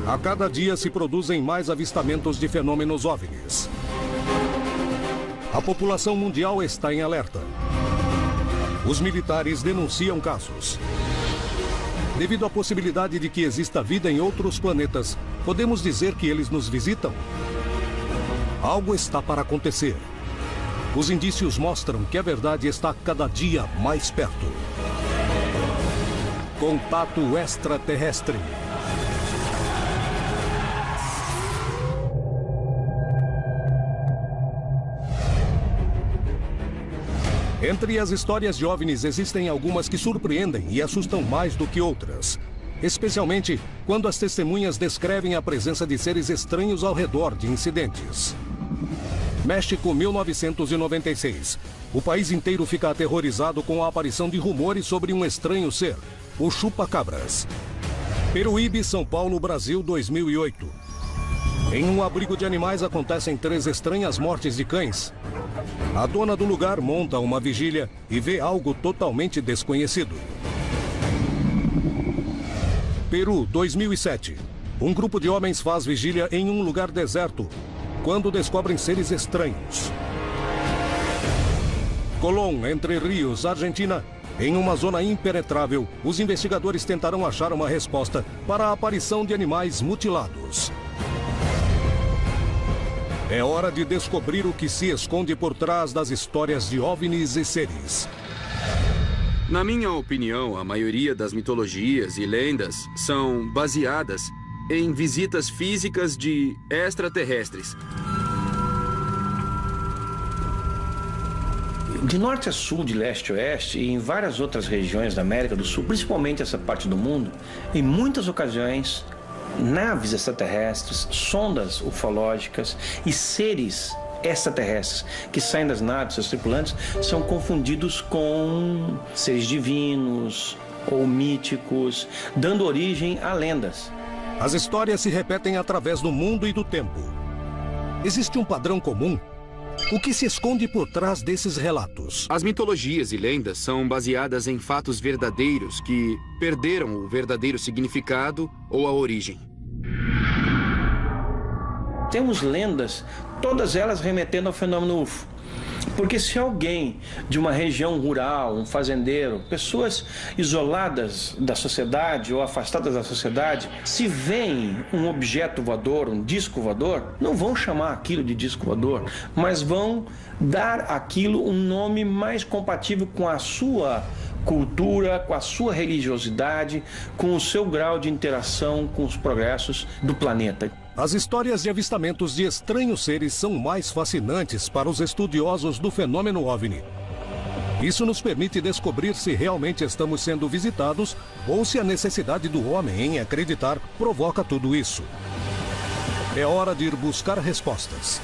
A cada dia se produzem mais avistamentos de fenômenos OVNIs. A população mundial está em alerta. Os militares denunciam casos. Devido à possibilidade de que exista vida em outros planetas, podemos dizer que eles nos visitam? Algo está para acontecer. Os indícios mostram que a verdade está cada dia mais perto. Contato extraterrestre. Entre as histórias de OVNIs existem algumas que surpreendem e assustam mais do que outras. Especialmente quando as testemunhas descrevem a presença de seres estranhos ao redor de incidentes. México, 1996. O país inteiro fica aterrorizado com a aparição de rumores sobre um estranho ser, o chupa-cabras. Peruíbe, São Paulo, Brasil, 2008. Em um abrigo de animais acontecem 3 estranhas mortes de cães. A dona do lugar monta uma vigília e vê algo totalmente desconhecido. Peru, 2007. Um grupo de homens faz vigília em um lugar deserto, quando descobrem seres estranhos. Colón, Entre Rios, Argentina. Em uma zona impenetrável, os investigadores tentarão achar uma resposta para a aparição de animais mutilados. É hora de descobrir o que se esconde por trás das histórias de OVNIs e seres. Na minha opinião, a maioria das mitologias e lendas são baseadas em visitas físicas de extraterrestres. De norte a sul, de leste a oeste e em várias outras regiões da América do Sul, principalmente essa parte do mundo, em muitas ocasiões, naves extraterrestres, sondas ufológicas e seres extraterrestres que saem das naves, seus tripulantes, são confundidos com seres divinos ou míticos, dando origem a lendas. As histórias se repetem através do mundo e do tempo. Existe um padrão comum? O que se esconde por trás desses relatos? As mitologias e lendas são baseadas em fatos verdadeiros que perderam o verdadeiro significado ou a origem. Temos lendas, todas elas remetendo ao fenômeno UFO. Porque se alguém de uma região rural, um fazendeiro, pessoas isoladas da sociedade ou afastadas da sociedade, se veem um objeto voador, um disco voador, não vão chamar aquilo de disco voador, mas vão dar aquilo um nome mais compatível com a sua cultura, com a sua religiosidade, com o seu grau de interação com os progressos do planeta. As histórias de avistamentos de estranhos seres são mais fascinantes para os estudiosos do fenômeno OVNI. Isso nos permite descobrir se realmente estamos sendo visitados ou se a necessidade do homem em acreditar provoca tudo isso. É hora de ir buscar respostas.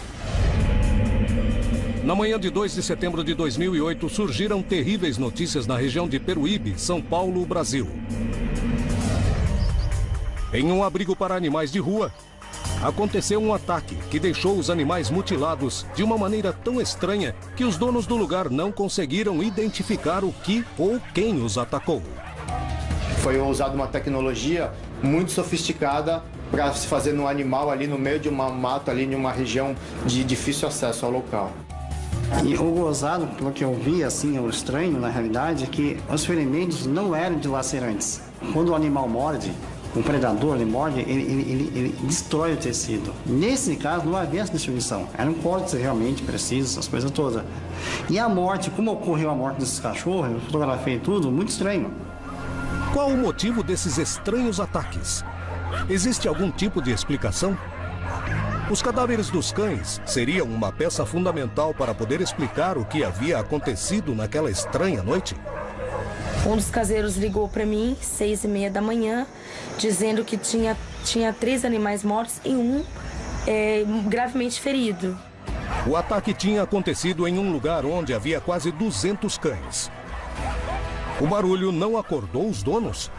Na manhã de 2 de setembro de 2008, surgiram terríveis notícias na região de Peruíbe, São Paulo, Brasil. Em um abrigo para animais de rua, aconteceu um ataque que deixou os animais mutilados de uma maneira tão estranha que os donos do lugar não conseguiram identificar o que ou quem os atacou. Foi usada uma tecnologia muito sofisticada para se fazer no animal ali no meio de uma mata, ali em uma região de difícil acesso ao local. E o gozado, pelo que eu vi, assim, o estranho na realidade, é que os ferimentos não eram dilacerantes. Quando o animal morde, um predador, ele morde, ele destrói o tecido. Nesse caso, não havia essa destruição. Eram cortes realmente precisos, essas coisas todas. E a morte, como ocorreu a morte desses cachorros, eu fotografei tudo, muito estranho. Qual o motivo desses estranhos ataques? Existe algum tipo de explicação? Os cadáveres dos cães seriam uma peça fundamental para poder explicar o que havia acontecido naquela estranha noite? Um dos caseiros ligou para mim, 6h30 da manhã, dizendo que tinha 3 animais mortos e um gravemente ferido. O ataque tinha acontecido em um lugar onde havia quase 200 cães. O barulho não acordou os donos?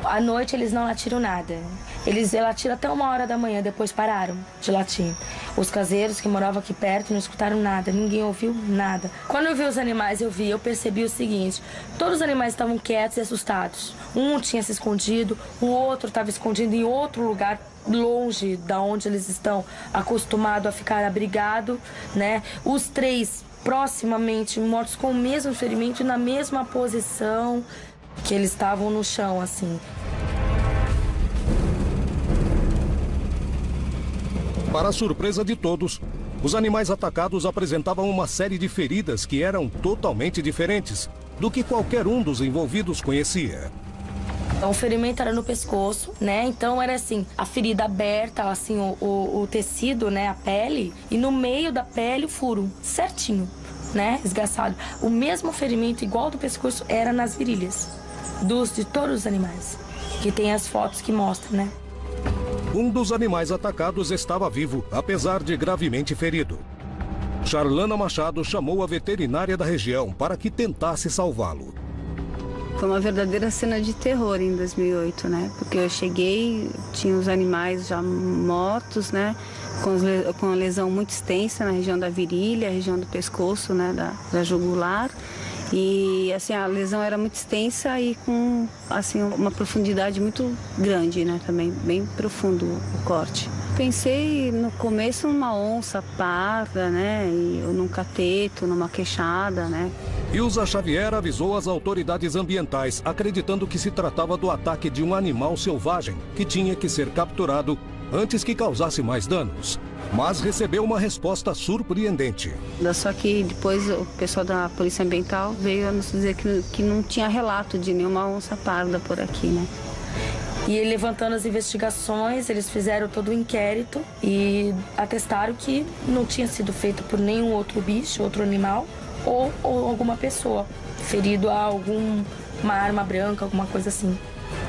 À noite eles não latiram nada. Eles latiram até 1h da manhã, depois pararam de latir. Os caseiros que moravam aqui perto não escutaram nada, ninguém ouviu nada. Quando eu vi os animais, eu percebi o seguinte: todos os animais estavam quietos e assustados. Um tinha se escondido, o outro estava escondido em outro lugar, longe da onde eles estão acostumados a ficar abrigados, né? Os 3 proximamente mortos com o mesmo ferimento e na mesma posição que eles estavam no chão, assim. Para a surpresa de todos, os animais atacados apresentavam uma série de feridas que eram totalmente diferentes do que qualquer um dos envolvidos conhecia. O ferimento era no pescoço, né? Então era assim, a ferida aberta, assim, o tecido, né? A pele, e no meio da pele o furo, certinho, né? Esgaçado. O mesmo ferimento igual do pescoço era nas virilhas, de todos os animais, que tem as fotos que mostram, né? Um dos animais atacados estava vivo, apesar de gravemente ferido. Charlana Machado chamou a veterinária da região para que tentasse salvá-lo. Foi uma verdadeira cena de terror em 2008, né? Porque eu cheguei, tinha os animais já mortos, né? Com a lesão muito extensa na região da virilha, região do pescoço, né? Da jugular. E assim, a lesão era muito extensa e com assim, uma profundidade muito grande, né? Também bem profundo o corte. Pensei no começo numa onça parda, né? Ou num cateto, numa queixada, né? Ilza Xavier avisou as autoridades ambientais, acreditando que se tratava do ataque de um animal selvagem que tinha que ser capturado antes que causasse mais danos. Mas recebeu uma resposta surpreendente. Só que depois o pessoal da Polícia Ambiental veio a nos dizer que não tinha relato de nenhuma onça parda por aqui, né? E levantando as investigações, eles fizeram todo o inquérito e atestaram que não tinha sido feito por nenhum outro bicho, outro animal ou alguma pessoa ferido a alguma arma branca, alguma coisa assim.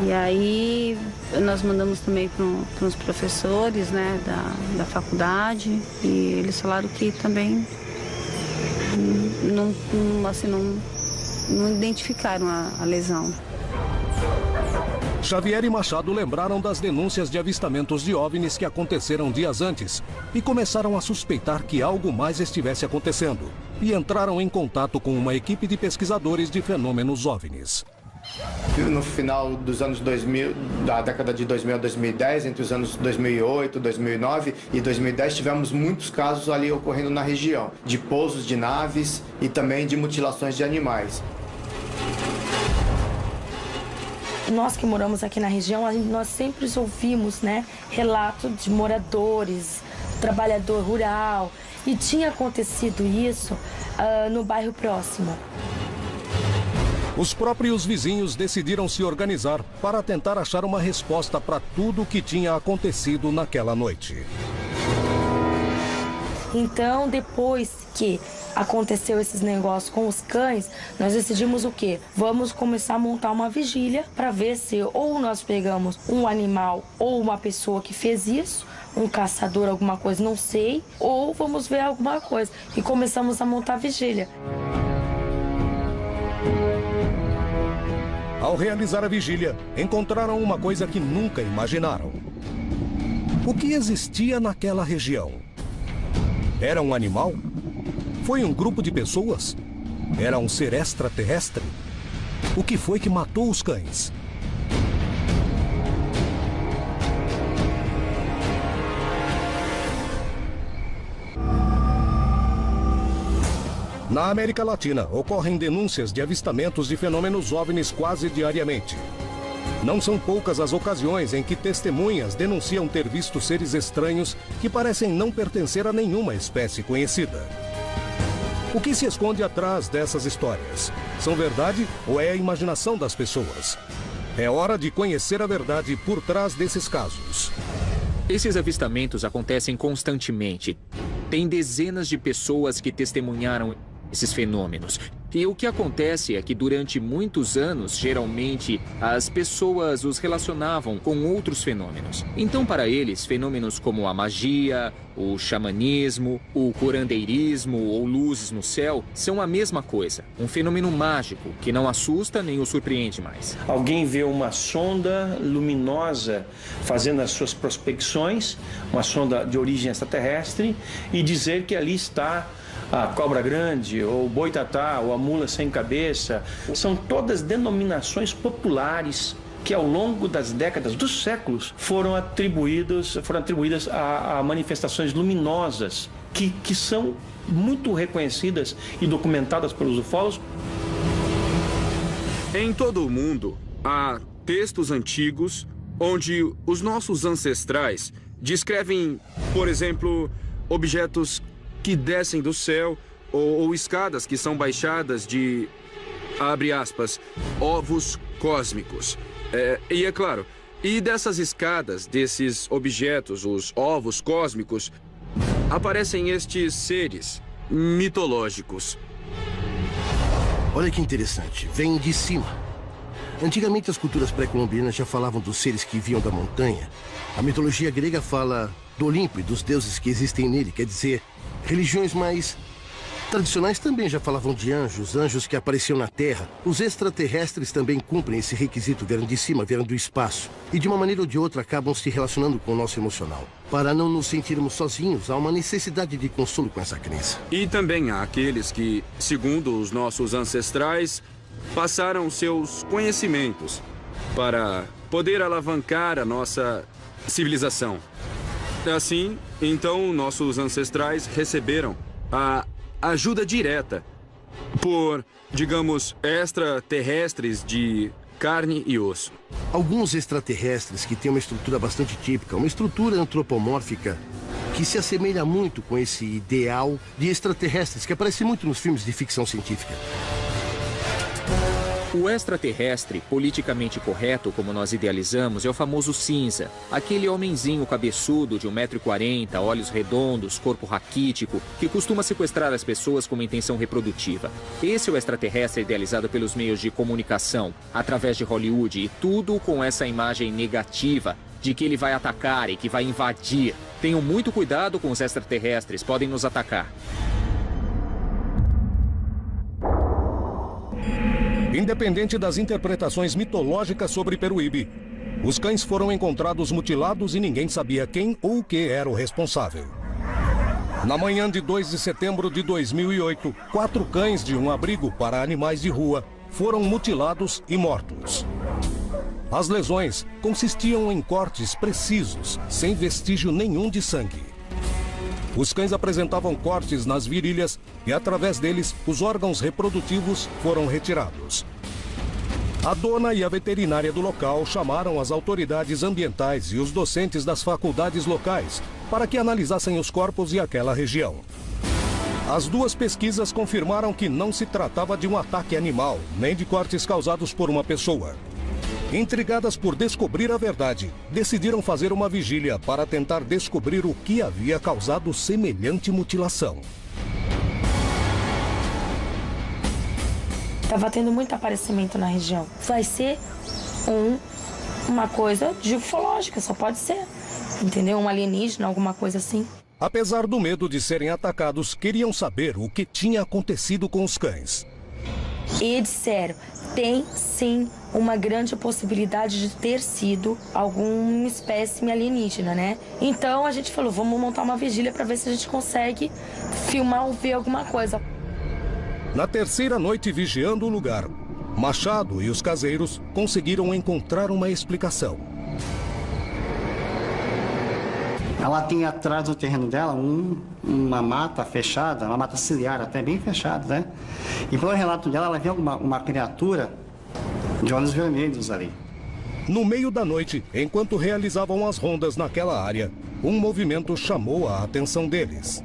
E aí nós mandamos também para os professores, né, da faculdade, e eles falaram que também não identificaram a lesão. Xavier e Machado lembraram das denúncias de avistamentos de OVNIs que aconteceram dias antes e começaram a suspeitar que algo mais estivesse acontecendo e entraram em contato com uma equipe de pesquisadores de fenômenos OVNIs. No final dos anos 2000, da década de 2000 a 2010, entre os anos 2008, 2009 e 2010, tivemos muitos casos ali ocorrendo na região, de pousos de naves e também de mutilações de animais. Nós que moramos aqui na região, nós sempre ouvimos, né, relatos de moradores, trabalhador rural, e tinha acontecido isso no bairro próximo. Os próprios vizinhos decidiram se organizar para tentar achar uma resposta para tudo o que tinha acontecido naquela noite. Então, depois que aconteceu esses negócios com os cães, nós decidimos o quê? Vamos começar a montar uma vigília para ver se ou nós pegamos um animal ou uma pessoa que fez isso, um caçador, alguma coisa, não sei, ou vamos ver alguma coisa. E começamos a montar a vigília. Ao realizar a vigília, encontraram uma coisa que nunca imaginaram. O que existia naquela região? Era um animal? Foi um grupo de pessoas? Era um ser extraterrestre? O que foi que matou os cães? Na América Latina, ocorrem denúncias de avistamentos de fenômenos OVNIs quase diariamente. Não são poucas as ocasiões em que testemunhas denunciam ter visto seres estranhos que parecem não pertencer a nenhuma espécie conhecida. O que se esconde atrás dessas histórias? São verdade ou é a imaginação das pessoas? É hora de conhecer a verdade por trás desses casos. Esses avistamentos acontecem constantemente. Tem dezenas de pessoas que testemunharam esses fenômenos. E o que acontece é que durante muitos anos, geralmente, as pessoas os relacionavam com outros fenômenos. Então, para eles, fenômenos como a magia, o xamanismo, o curandeirismo ou luzes no céu são a mesma coisa. Um fenômeno mágico que não assusta nem o surpreende mais. Alguém vê uma sonda luminosa fazendo as suas prospecções, uma sonda de origem extraterrestre, e dizer que ali está a cobra grande, ou o boitatá, ou a mula sem cabeça. São todas denominações populares que ao longo das décadas, dos séculos, foram atribuídas a manifestações luminosas que são muito reconhecidas e documentadas pelos ufólogos. Em todo o mundo, há textos antigos onde os nossos ancestrais descrevem, por exemplo, objetos que descem do céu ou escadas que são baixadas de, abre aspas, ovos cósmicos. E é claro, e dessas escadas, desses objetos, os ovos cósmicos, aparecem estes seres mitológicos. Olha que interessante, vem de cima. Antigamente as culturas pré-colombianas já falavam dos seres que vinham da montanha. A mitologia grega fala do Olimpo e dos deuses que existem nele, quer dizer, religiões mais tradicionais também já falavam de anjos, anjos que apareciam na Terra. Os extraterrestres também cumprem esse requisito, vieram de cima, vieram do espaço. E de uma maneira ou de outra acabam se relacionando com o nosso emocional. Para não nos sentirmos sozinhos, há uma necessidade de consolo com essa crença. E também há aqueles que, segundo os nossos ancestrais, passaram seus conhecimentos para poder alavancar a nossa civilização. Assim, então, nossos ancestrais receberam a ajuda direta por, digamos, extraterrestres de carne e osso. Alguns extraterrestres que têm uma estrutura bastante típica, uma estrutura antropomórfica que se assemelha muito com esse ideal de extraterrestres que aparece muito nos filmes de ficção científica. O extraterrestre, politicamente correto, como nós idealizamos, é o famoso cinza. Aquele homenzinho cabeçudo de 1,40 m, olhos redondos, corpo raquítico, que costuma sequestrar as pessoas com uma intenção reprodutiva. Esse é o extraterrestre idealizado pelos meios de comunicação, através de Hollywood, e tudo com essa imagem negativa de que ele vai atacar e que vai invadir. Tenham muito cuidado com os extraterrestres, podem nos atacar. Independente das interpretações mitológicas sobre Peruíbe, os cães foram encontrados mutilados e ninguém sabia quem ou o que era o responsável. Na manhã de 2 de setembro de 2008, 4 cães de um abrigo para animais de rua foram mutilados e mortos. As lesões consistiam em cortes precisos, sem vestígio nenhum de sangue. Os cães apresentavam cortes nas virilhas e, através deles, os órgãos reprodutivos foram retirados. A dona e a veterinária do local chamaram as autoridades ambientais e os docentes das faculdades locais para que analisassem os corpos e aquela região. As duas pesquisas confirmaram que não se tratava de um ataque animal, nem de cortes causados por uma pessoa. Intrigadas por descobrir a verdade, decidiram fazer uma vigília para tentar descobrir o que havia causado semelhante mutilação. Estava tendo muito aparecimento na região. Vai ser uma coisa de ufológica, só pode ser. Entendeu? Um alienígena, alguma coisa assim. Apesar do medo de serem atacados, queriam saber o que tinha acontecido com os cães. E disseram, tem sim uma grande possibilidade de ter sido alguma espécime alienígena, né? Então a gente falou, vamos montar uma vigília para ver se a gente consegue filmar ou ver alguma coisa. Na terceira noite vigiando o lugar, Machado e os caseiros conseguiram encontrar uma explicação. Ela tem atrás do terreno dela uma mata fechada, uma mata ciliar até bem fechada, né? E pelo relato dela, ela vê uma criatura de olhos vermelhos ali. No meio da noite, enquanto realizavam as rondas naquela área, um movimento chamou a atenção deles.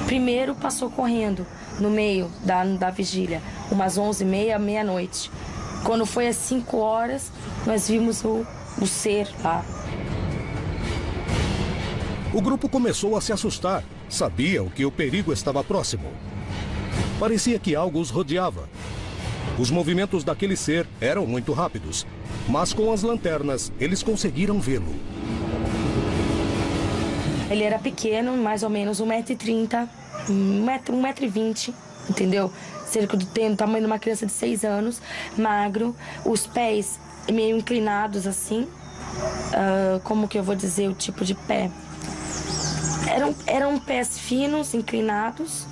Primeiro passou correndo no meio da vigília, umas 11h30, meia-noite. Quando foi às 5 horas, nós vimos o ser lá. O grupo começou a se assustar, sabiam que o perigo estava próximo. Parecia que algo os rodeava. Os movimentos daquele ser eram muito rápidos, mas com as lanternas eles conseguiram vê-lo. Ele era pequeno, mais ou menos 1,30 m, 1,20 m, entendeu? Cerca do tamanho de uma criança de 6 anos, magro, os pés meio inclinados assim. Como que eu vou dizer o tipo de pé? Eram pés finos, inclinados,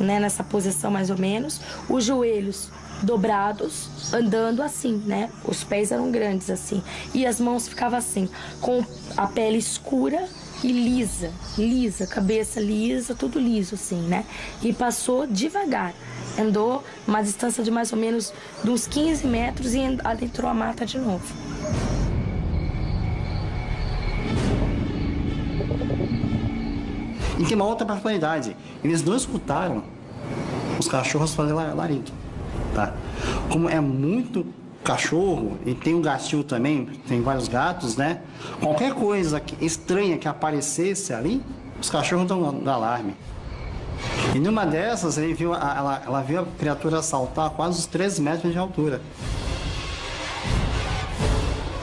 né, nessa posição mais ou menos, os joelhos dobrados, andando assim, né? Os pés eram grandes assim, e as mãos ficavam assim, com a pele escura e lisa, cabeça lisa, tudo liso assim, né? E passou devagar, andou uma distância de mais ou menos de uns 15 metros e adentrou a mata de novo. E tem uma outra particularidade, eles não escutaram os cachorros fazer larido, tá? Como é muito cachorro e tem um gatinho também, tem vários gatos, né? Qualquer coisa estranha que aparecesse ali, os cachorros dão alarme. E numa dessas, ela viu a criatura saltar quase uns 3 metros de altura.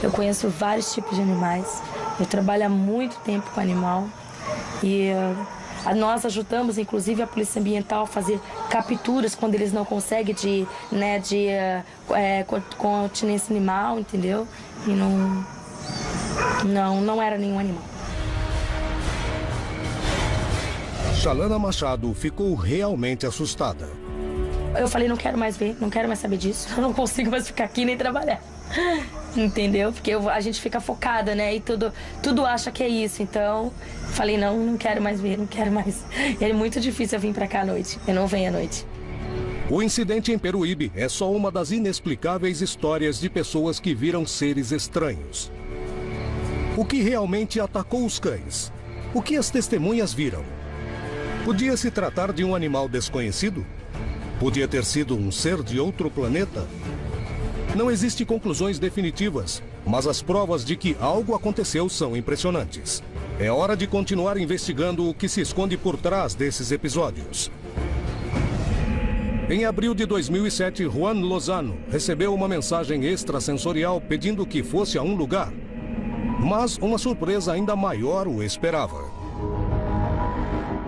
Eu conheço vários tipos de animais, eu trabalho há muito tempo com animal. E nós ajudamos, inclusive, a Polícia Ambiental a fazer capturas quando eles não conseguem de continência animal, entendeu? E não era nenhum animal. Shalana Machado ficou realmente assustada. Eu falei, não quero mais ver, não quero mais saber disso. Eu não consigo mais ficar aqui nem trabalhar. Entendeu? Porque a gente fica focada, né? E tudo acha que é isso. Então, falei, não quero mais ver, não quero mais. E é muito difícil eu vir pra cá à noite. Eu não venho à noite. O incidente em Peruíbe é só uma das inexplicáveis histórias de pessoas que viram seres estranhos. O que realmente atacou os cães? O que as testemunhas viram? Podia se tratar de um animal desconhecido? Podia ter sido um ser de outro planeta? Não existem conclusões definitivas, mas as provas de que algo aconteceu são impressionantes. É hora de continuar investigando o que se esconde por trás desses episódios. Em abril de 2007, Juan Lozano recebeu uma mensagem extrasensorial pedindo que fosse a um lugar. Mas uma surpresa ainda maior o esperava.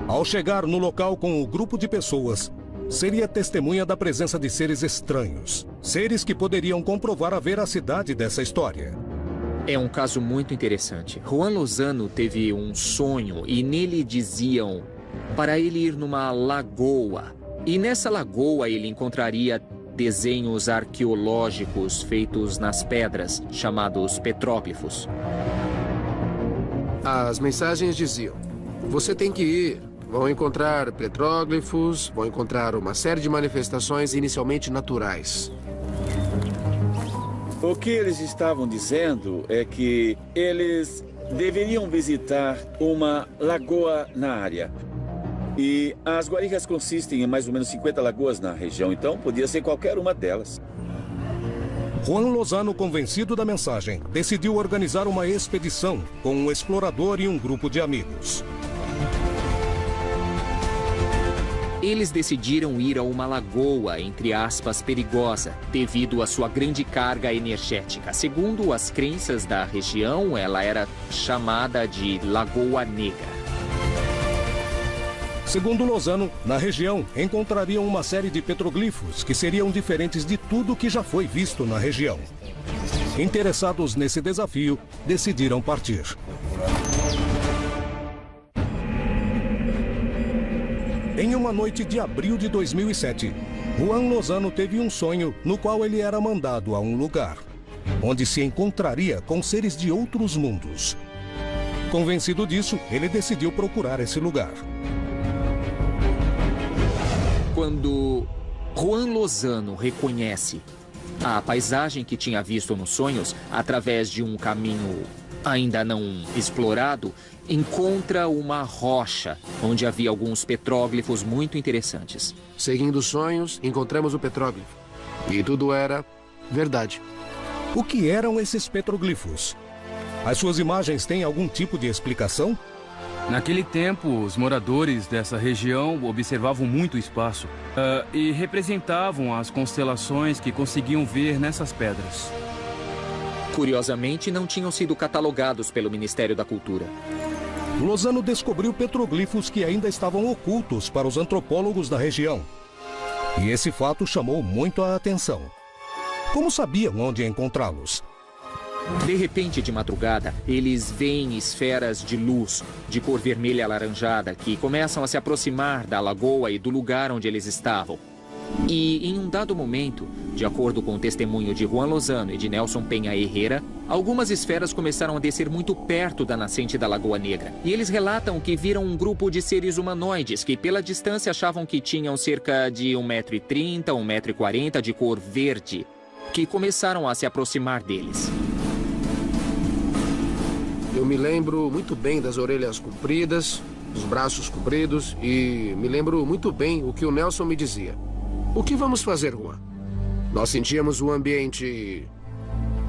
Ao chegar no local com o grupo de pessoas, seria testemunha da presença de seres estranhos. Seres que poderiam comprovar a veracidade dessa história. É um caso muito interessante. Juan Lozano teve um sonho e nele diziam para ele ir numa lagoa. E nessa lagoa ele encontraria desenhos arqueológicos feitos nas pedras, chamados petróglifos. As mensagens diziam, você tem que ir. Vão encontrar petróglifos, vão encontrar uma série de manifestações inicialmente naturais. O que eles estavam dizendo é que eles deveriam visitar uma lagoa na área. E as guarigas consistem em mais ou menos 50 lagoas na região, então podia ser qualquer uma delas. Juan Lozano, convencido da mensagem, decidiu organizar uma expedição com um explorador e um grupo de amigos. Eles decidiram ir a uma lagoa, entre aspas, perigosa, devido à sua grande carga energética. Segundo as crenças da região, ela era chamada de Lagoa Negra. Segundo Lozano, na região encontrariam uma série de petroglifos que seriam diferentes de tudo que já foi visto na região. Interessados nesse desafio, decidiram partir. Em uma noite de abril de 2007, Juan Lozano teve um sonho no qual ele era mandado a um lugar, onde se encontraria com seres de outros mundos. Convencido disso, ele decidiu procurar esse lugar. Quando Juan Lozano reconhece a paisagem que tinha visto nos sonhos, através de um caminho ainda não explorado, encontra uma rocha onde havia alguns petróglifos muito interessantes. Seguindo os sonhos, encontramos o petróglifo. E tudo era verdade. O que eram esses petroglifos? As suas imagens têm algum tipo de explicação? Naquele tempo, os moradores dessa região observavam muito o espaço e representavam as constelações que conseguiam ver nessas pedras. Curiosamente, não tinham sido catalogados pelo Ministério da Cultura. Lozano descobriu petroglifos que ainda estavam ocultos para os antropólogos da região. E esse fato chamou muito a atenção. Como sabiam onde encontrá-los? De repente, de madrugada, eles veem esferas de luz, de cor vermelha alaranjada, que começam a se aproximar da lagoa e do lugar onde eles estavam. E, em um dado momento, de acordo com o testemunho de Juan Lozano e de Nelson Penha Herrera, algumas esferas começaram a descer muito perto da nascente da Lagoa Negra. E eles relatam que viram um grupo de seres humanoides que, pela distância, achavam que tinham cerca de 1,30 m, 1,40 m, de cor verde, que começaram a se aproximar deles. Eu me lembro muito bem das orelhas compridas, dos braços compridos e me lembro muito bem o que o Nelson me dizia. O que vamos fazer, Juan? Nós sentíamos um ambiente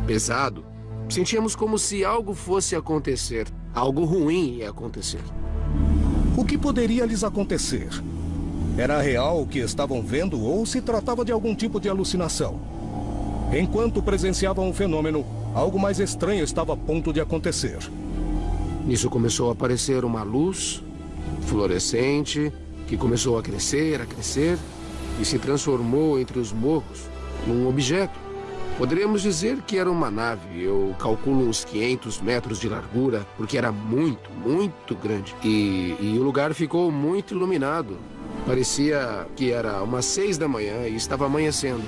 pesado. Sentíamos como se algo fosse acontecer. Algo ruim ia acontecer. O que poderia lhes acontecer? Era real o que estavam vendo ou se tratava de algum tipo de alucinação? Enquanto presenciavam o fenômeno, algo mais estranho estava a ponto de acontecer. Nisso começou a aparecer uma luz fluorescente que começou a crescer e se transformou entre os morros num objeto. Poderíamos dizer que era uma nave. Eu calculo uns 500 metros de largura, porque era muito, muito grande. E o lugar ficou muito iluminado. Parecia que era umas 6 da manhã e estava amanhecendo.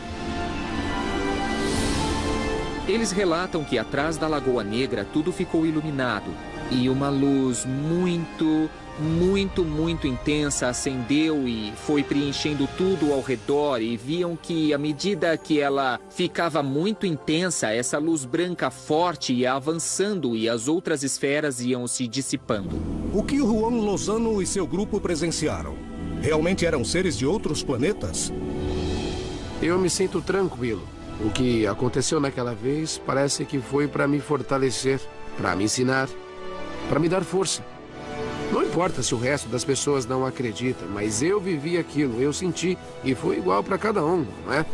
Eles relatam que atrás da Lagoa Negra tudo ficou iluminado e uma luz muito intensa acendeu e foi preenchendo tudo ao redor e viam que à medida que ela ficava muito intensa, essa luz branca forte ia avançando e as outras esferas iam se dissipando. O que o Juan Lozano e seu grupo presenciaram? Realmente eram seres de outros planetas? Eu me sinto tranquilo. O que aconteceu naquela vez parece que foi para me fortalecer, para me ensinar, para me dar força. Não importa se o resto das pessoas não acredita, mas eu vivi aquilo, eu senti, e foi igual para cada um, não é?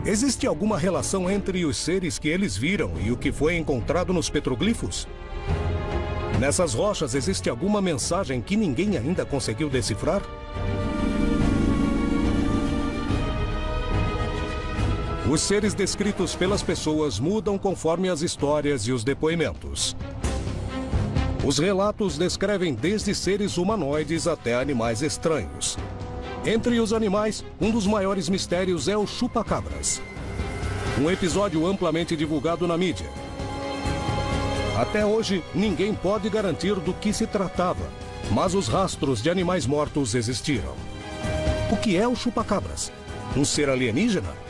Existe alguma relação entre os seres que eles viram e o que foi encontrado nos petroglifos? Nessas rochas existe alguma mensagem que ninguém ainda conseguiu decifrar? Os seres descritos pelas pessoas mudam conforme as histórias e os depoimentos. Os relatos descrevem desde seres humanoides até animais estranhos. Entre os animais, um dos maiores mistérios é o chupacabras. Um episódio amplamente divulgado na mídia. Até hoje, ninguém pode garantir do que se tratava, mas os rastros de animais mortos existiram. O que é o chupacabras? Um ser alienígena?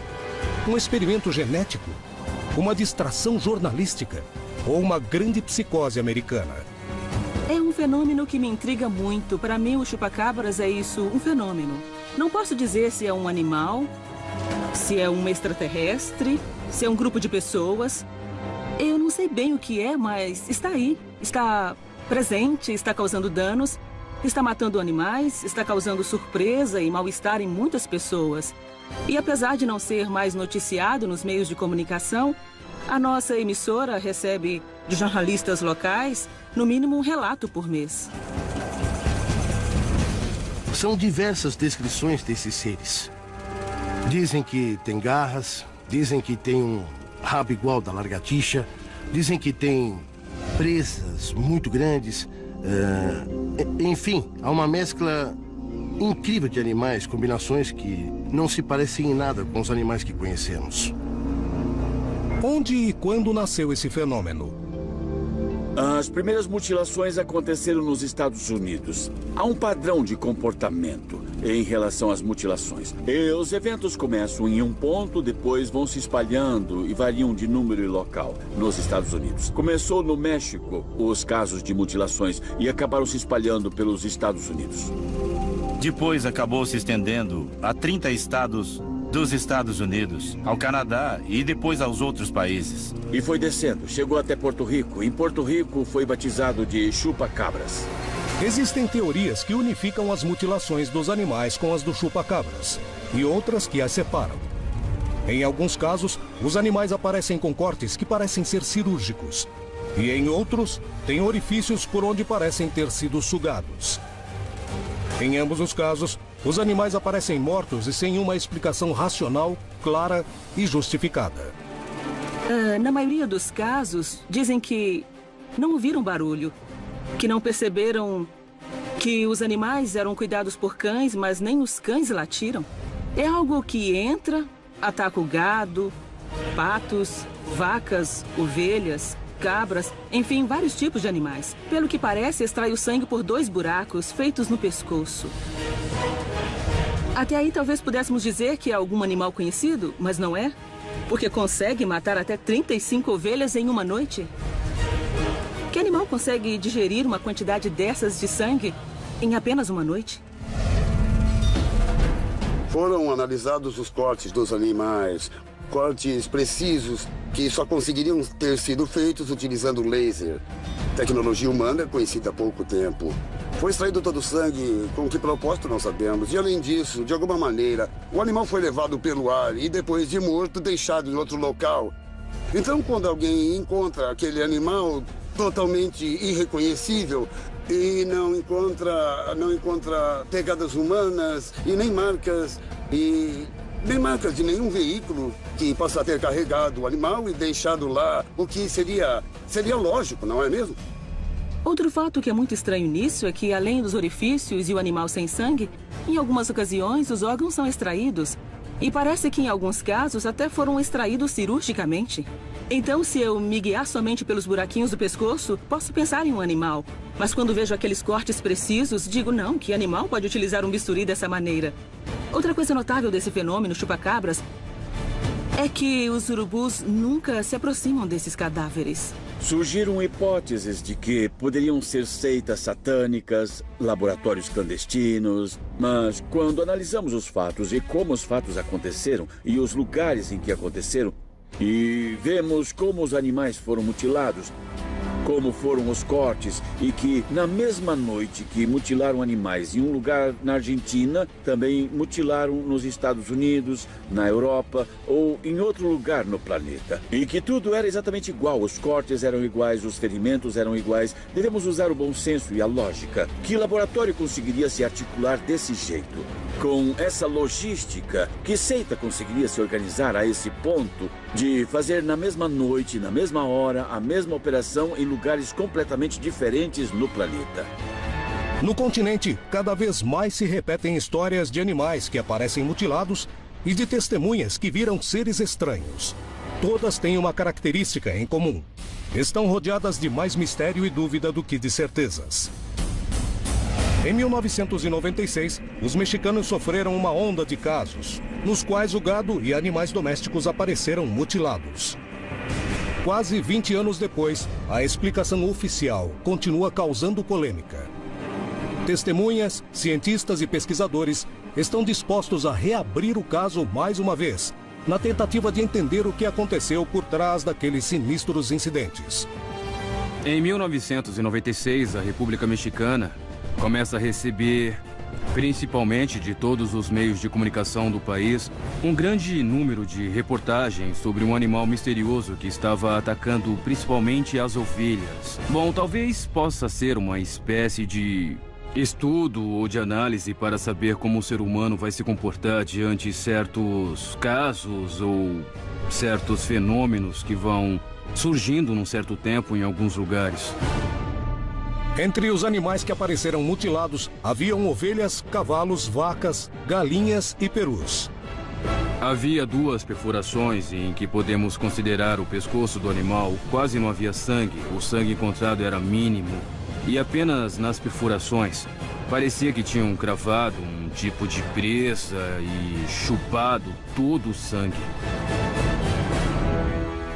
Um experimento genético? Uma distração jornalística? Ou uma grande psicose americana? É um fenômeno que me intriga muito. Para mim, o chupacabras é isso, um fenômeno. Não posso dizer se é um animal, se é um extraterrestre, se é um grupo de pessoas. Eu não sei bem o que é, mas está aí. Está presente, está causando danos, está matando animais, está causando surpresa e mal-estar em muitas pessoas. E apesar de não ser mais noticiado nos meios de comunicação, a nossa emissora recebe de jornalistas locais, no mínimo, um relato por mês. São diversas descrições desses seres. Dizem que tem garras, dizem que tem um rabo igual da lagartixa, dizem que tem presas muito grandes. Enfim, há uma mescla incrível de animais, combinações que não se parecem em nada com os animais que conhecemos. Onde e quando nasceu esse fenômeno? As primeiras mutilações aconteceram nos Estados Unidos. Há um padrão de comportamento em relação às mutilações. E os eventos começam em um ponto, depois vão se espalhando e variam de número e local nos Estados Unidos. Começou no México os casos de mutilações e acabaram se espalhando pelos Estados Unidos. Depois acabou se estendendo a 30 estados dos Estados Unidos ao Canadá e depois aos outros países. E foi descendo, chegou até Porto Rico. Em Porto Rico foi batizado de chupa-cabras. Existem teorias que unificam as mutilações dos animais com as do chupa-cabras e outras que as separam. Em alguns casos, os animais aparecem com cortes que parecem ser cirúrgicos. E em outros, têm orifícios por onde parecem ter sido sugados. Em ambos os casos, os animais aparecem mortos e sem uma explicação racional, clara e justificada. Na maioria dos casos, dizem que não ouviram barulho, que não perceberam que os animais eram cuidados por cães, mas nem os cães latiram. É algo que entra, ataca o gado, patos, vacas, ovelhas, cabras, enfim, vários tipos de animais. Pelo que parece, extrai o sangue por 2 buracos feitos no pescoço. Até aí talvez pudéssemos dizer que é algum animal conhecido, mas não é, porque consegue matar até 35 ovelhas em uma noite. Que animal consegue digerir uma quantidade dessas de sangue em apenas uma noite? Foram analisados os cortes dos animais, cortes precisos que só conseguiriam ter sido feitos utilizando laser. Tecnologia humana conhecida há pouco tempo. Foi extraído todo o sangue, com que propósito não sabemos. E além disso, de alguma maneira, o animal foi levado pelo ar e depois de morto deixado em outro local. Então, quando alguém encontra aquele animal totalmente irreconhecível e não encontra pegadas humanas e nem marcas de nenhum veículo que possa ter carregado o animal e deixado lá, o que seria lógico, não é mesmo? Outro fato que é muito estranho nisso é que, além dos orifícios e o animal sem sangue, em algumas ocasiões os órgãos são extraídos. E parece que em alguns casos até foram extraídos cirurgicamente. Então, se eu me guiar somente pelos buraquinhos do pescoço, posso pensar em um animal. Mas quando vejo aqueles cortes precisos, digo não, que animal pode utilizar um bisturi dessa maneira? Outra coisa notável desse fenômeno chupa-cabras é que os urubus nunca se aproximam desses cadáveres. Surgiram hipóteses de que poderiam ser seitas satânicas, laboratórios clandestinos, mas quando analisamos os fatos e como os fatos aconteceram e os lugares em que aconteceram, e vemos como os animais foram mutilados, como foram os cortes e que na mesma noite que mutilaram animais em um lugar na Argentina, também mutilaram nos Estados Unidos, na Europa ou em outro lugar no planeta. E que tudo era exatamente igual, os cortes eram iguais, os ferimentos eram iguais. Devemos usar o bom senso e a lógica. Que laboratório conseguiria se articular desse jeito? Com essa logística, que seita conseguiria se organizar a esse ponto de fazer na mesma noite, na mesma hora, a mesma operação em lugares completamente diferentes no planeta? No continente, cada vez mais se repetem histórias de animais que aparecem mutilados e de testemunhas que viram seres estranhos. Todas têm uma característica em comum. Estão rodeadas de mais mistério e dúvida do que de certezas. Em 1996, os mexicanos sofreram uma onda de casos, nos quais o gado e animais domésticos apareceram mutilados. Quase 20 anos depois, a explicação oficial continua causando polêmica. Testemunhas, cientistas e pesquisadores estão dispostos a reabrir o caso mais uma vez, na tentativa de entender o que aconteceu por trás daqueles sinistros incidentes. Em 1996, a República Mexicana começa a receber, principalmente de todos os meios de comunicação do país, um grande número de reportagens sobre um animal misterioso que estava atacando principalmente as ovelhas. Bom, talvez possa ser uma espécie de estudo ou de análise para saber como o ser humano vai se comportar diante certos casos ou certos fenômenos que vão surgindo num certo tempo em alguns lugares. Entre os animais que apareceram mutilados, haviam ovelhas, cavalos, vacas, galinhas e perus. Havia 2 perfurações em que podemos considerar o pescoço do animal. Quase não havia sangue. O sangue encontrado era mínimo. E apenas nas perfurações, parecia que tinham cravado um tipo de presa e chupado todo o sangue.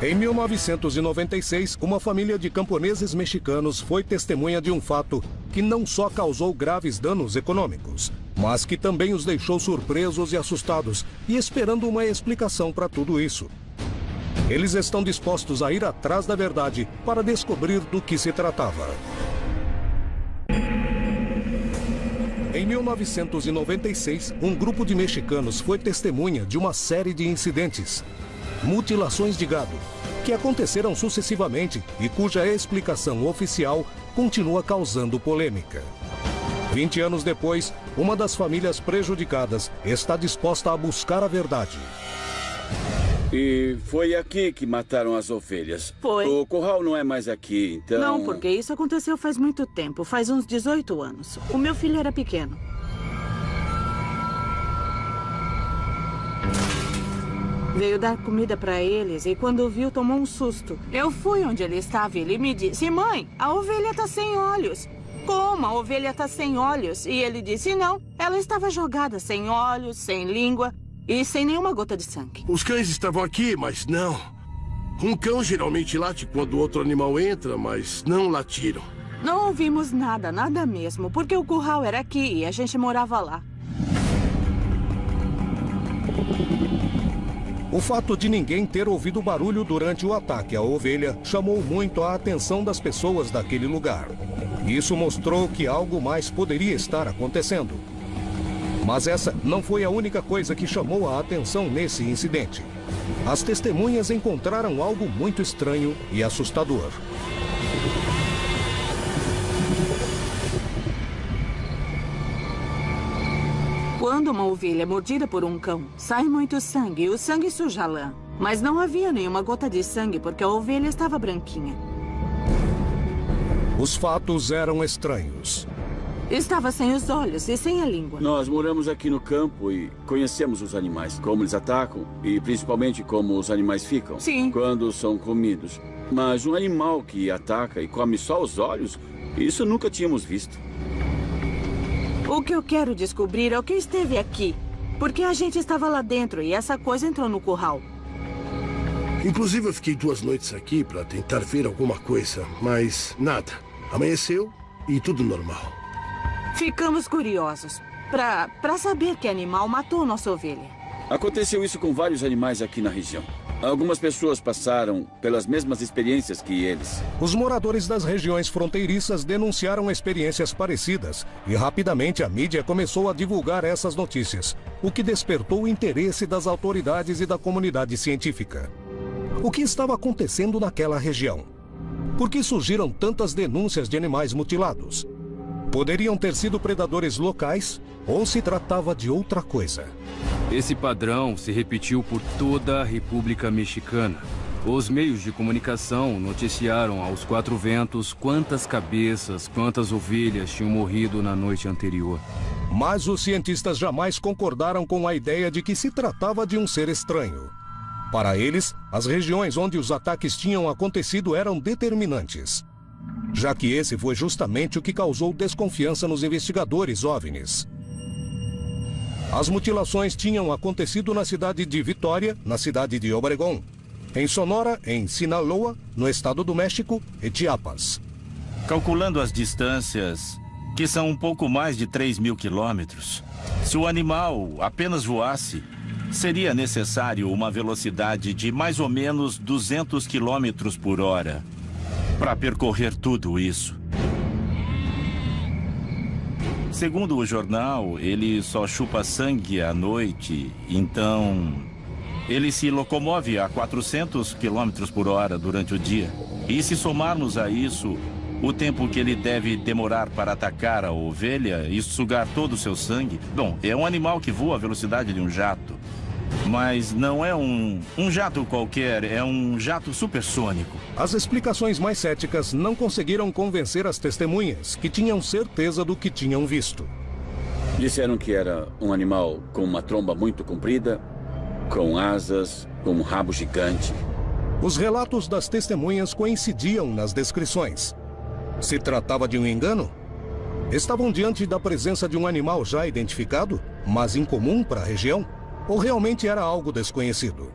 Em 1996, uma família de camponeses mexicanos foi testemunha de um fato que não só causou graves danos econômicos, mas que também os deixou surpresos e assustados e esperando uma explicação para tudo isso. Eles estão dispostos a ir atrás da verdade para descobrir do que se tratava. Em 1996, um grupo de mexicanos foi testemunha de uma série de incidentes, mutilações de gado, que aconteceram sucessivamente e cuja explicação oficial continua causando polêmica. 20 anos depois, uma das famílias prejudicadas está disposta a buscar a verdade. E foi aqui que mataram as ovelhas. Foi. O curral não é mais aqui, então... Não, porque isso aconteceu faz muito tempo, faz uns 18 anos. O meu filho era pequeno. Veio dar comida para eles e quando viu, tomou um susto. Eu fui onde ele estava e ele me disse: mãe, a ovelha está sem olhos. Como a ovelha está sem olhos? E ele disse: não, ela estava jogada sem olhos, sem língua e sem nenhuma gota de sangue. Os cães estavam aqui, mas não. Um cão geralmente late quando outro animal entra, mas não latiram. Não ouvimos nada, nada mesmo, porque o curral era aqui e a gente morava lá. O fato de ninguém ter ouvido barulho durante o ataque à ovelha chamou muito a atenção das pessoas daquele lugar. Isso mostrou que algo mais poderia estar acontecendo. Mas essa não foi a única coisa que chamou a atenção nesse incidente. As testemunhas encontraram algo muito estranho e assustador. Quando uma ovelha é mordida por um cão, sai muito sangue e o sangue suja a lã. Mas não havia nenhuma gota de sangue porque a ovelha estava branquinha. Os fatos eram estranhos. Estava sem os olhos e sem a língua. Nós moramos aqui no campo e conhecemos os animais, como eles atacam e principalmente como os animais ficam. Sim. Quando são comidos. Mas um animal que ataca e come só os olhos, isso nunca tínhamos visto. O que eu quero descobrir é o que esteve aqui. Porque a gente estava lá dentro e essa coisa entrou no curral. Inclusive, eu fiquei 2 noites aqui para tentar ver alguma coisa, mas nada. Amanheceu e tudo normal. Ficamos curiosos para saber que animal matou nossa ovelha. Aconteceu isso com vários animais aqui na região. Algumas pessoas passaram pelas mesmas experiências que eles. Os moradores das regiões fronteiriças denunciaram experiências parecidas e rapidamente a mídia começou a divulgar essas notícias, o que despertou o interesse das autoridades e da comunidade científica. O que estava acontecendo naquela região? Por que surgiram tantas denúncias de animais mutilados? Poderiam ter sido predadores locais ou se tratava de outra coisa? Esse padrão se repetiu por toda a República Mexicana. Os meios de comunicação noticiaram aos 4 ventos quantas cabeças, quantas ovelhas tinham morrido na noite anterior. Mas os cientistas jamais concordaram com a ideia de que se tratava de um ser estranho. Para eles, as regiões onde os ataques tinham acontecido eram determinantes, já que esse foi justamente o que causou desconfiança nos investigadores OVNIs. As mutilações tinham acontecido na cidade de Vitória, na cidade de Obregón, em Sonora, em Sinaloa, no estado do México e Chiapas. Calculando as distâncias, que são um pouco mais de 3.000 quilômetros, se o animal apenas voasse, seria necessário uma velocidade de mais ou menos 200 quilômetros por hora para percorrer tudo isso. Segundo o jornal, ele só chupa sangue à noite, então ele se locomove a 400 quilômetros por hora durante o dia. E se somarmos a isso o tempo que ele deve demorar para atacar a ovelha e sugar todo o seu sangue, bom, é um animal que voa à velocidade de um jato. Mas não é um jato qualquer, é um jato supersônico. As explicações mais céticas não conseguiram convencer as testemunhas, que tinham certeza do que tinham visto. Disseram que era um animal com uma tromba muito comprida, com asas, com um rabo gigante. Os relatos das testemunhas coincidiam nas descrições. Se tratava de um engano? Estavam diante da presença de um animal já identificado, mas incomum para a região? Ou realmente era algo desconhecido?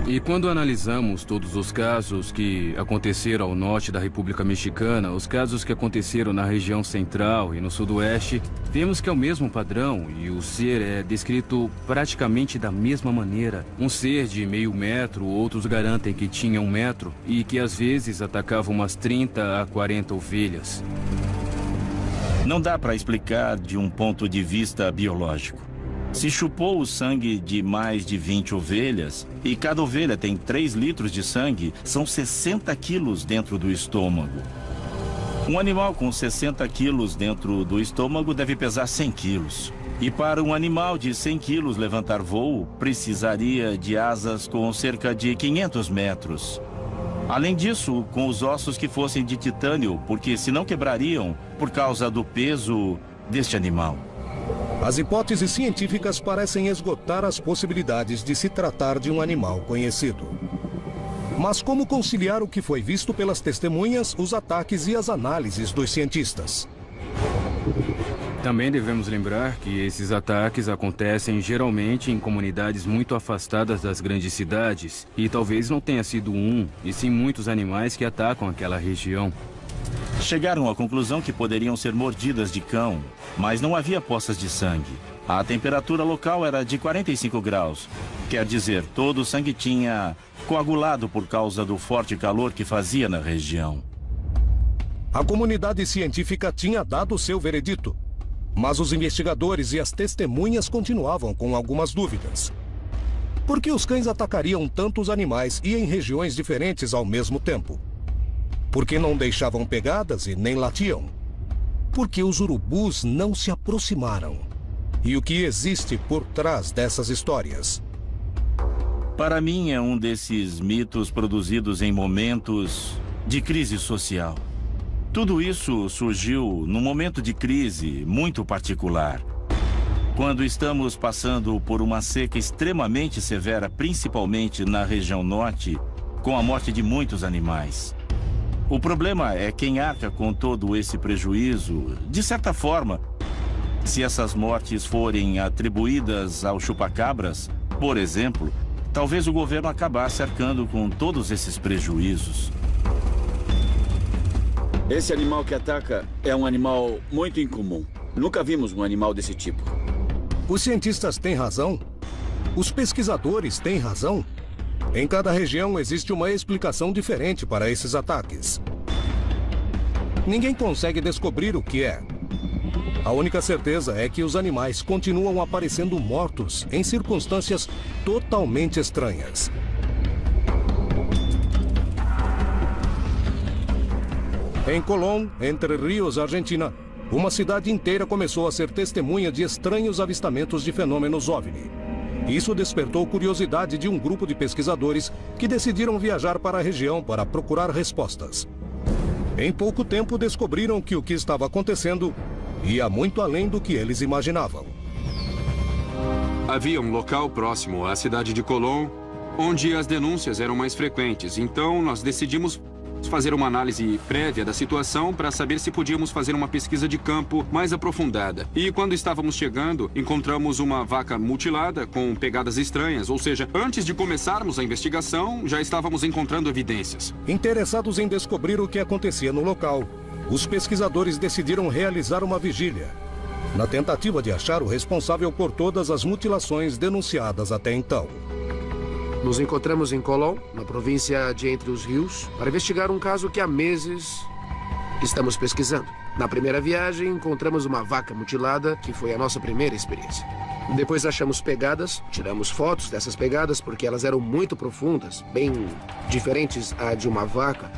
E quando analisamos todos os casos que aconteceram ao norte da República Mexicana, os casos que aconteceram na região central e no sudoeste, vemos que é o mesmo padrão e o ser é descrito praticamente da mesma maneira. Um ser de meio metro, outros garantem que tinha 1 metro e que às vezes atacava umas 30 a 40 ovelhas. Não dá para explicar de um ponto de vista biológico. Se chupou o sangue de mais de 20 ovelhas, e cada ovelha tem 3 litros de sangue, são 60 quilos dentro do estômago. Um animal com 60 quilos dentro do estômago deve pesar 100 quilos. E para um animal de 100 quilos levantar voo, precisaria de asas com cerca de 500 metros. Além disso, com os ossos que fossem de titânio, porque senão quebrariam por causa do peso deste animal. As hipóteses científicas parecem esgotar as possibilidades de se tratar de um animal conhecido. Mas como conciliar o que foi visto pelas testemunhas, os ataques e as análises dos cientistas? Também devemos lembrar que esses ataques acontecem geralmente em comunidades muito afastadas das grandes cidades, e talvez não tenha sido um, e sim muitos animais que atacam aquela região. Chegaram à conclusão que poderiam ser mordidas de cão, mas não havia poças de sangue. A temperatura local era de 45 graus. Quer dizer, todo o sangue tinha coagulado por causa do forte calor que fazia na região. A comunidade científica tinha dado seu veredito, mas os investigadores e as testemunhas continuavam com algumas dúvidas. Por que os cães atacariam tantos animais e em regiões diferentes ao mesmo tempo? Por que não deixavam pegadas e nem latiam? Por que os urubus não se aproximaram? E o que existe por trás dessas histórias? Para mim, é um desses mitos produzidos em momentos de crise social. Tudo isso surgiu num momento de crise muito particular. Quando estamos passando por uma seca extremamente severa, principalmente na região norte, com a morte de muitos animais. O problema é quem arca com todo esse prejuízo. De certa forma, se essas mortes forem atribuídas ao chupacabras, por exemplo, talvez o governo acabasse arcando com todos esses prejuízos. Esse animal que ataca é um animal muito incomum. Nunca vimos um animal desse tipo. Os cientistas têm razão? Os pesquisadores têm razão? Em cada região existe uma explicação diferente para esses ataques. Ninguém consegue descobrir o que é. A única certeza é que os animais continuam aparecendo mortos em circunstâncias totalmente estranhas. Em Colón, Entre Ríos, Argentina, uma cidade inteira começou a ser testemunha de estranhos avistamentos de fenômenos OVNI. Isso despertou curiosidade de um grupo de pesquisadores que decidiram viajar para a região para procurar respostas. Em pouco tempo descobriram que o que estava acontecendo ia muito além do que eles imaginavam. Havia um local próximo à cidade de Colón, onde as denúncias eram mais frequentes. Então, nós decidimos fazer uma análise prévia da situação para saber se podíamos fazer uma pesquisa de campo mais aprofundada. E quando estávamos chegando, encontramos uma vaca mutilada com pegadas estranhas, ou seja, antes de começarmos a investigação, já estávamos encontrando evidências. Interessados em descobrir o que acontecia no local, os pesquisadores decidiram realizar uma vigília, na tentativa de achar o responsável por todas as mutilações denunciadas até então. Nos encontramos em Colón, na província de Entre os Rios, para investigar um caso que há meses estamos pesquisando. Na primeira viagem, encontramos uma vaca mutilada, que foi a nossa primeira experiência. Depois achamos pegadas, tiramos fotos dessas pegadas porque elas eram muito profundas, bem diferentes à de uma vaca,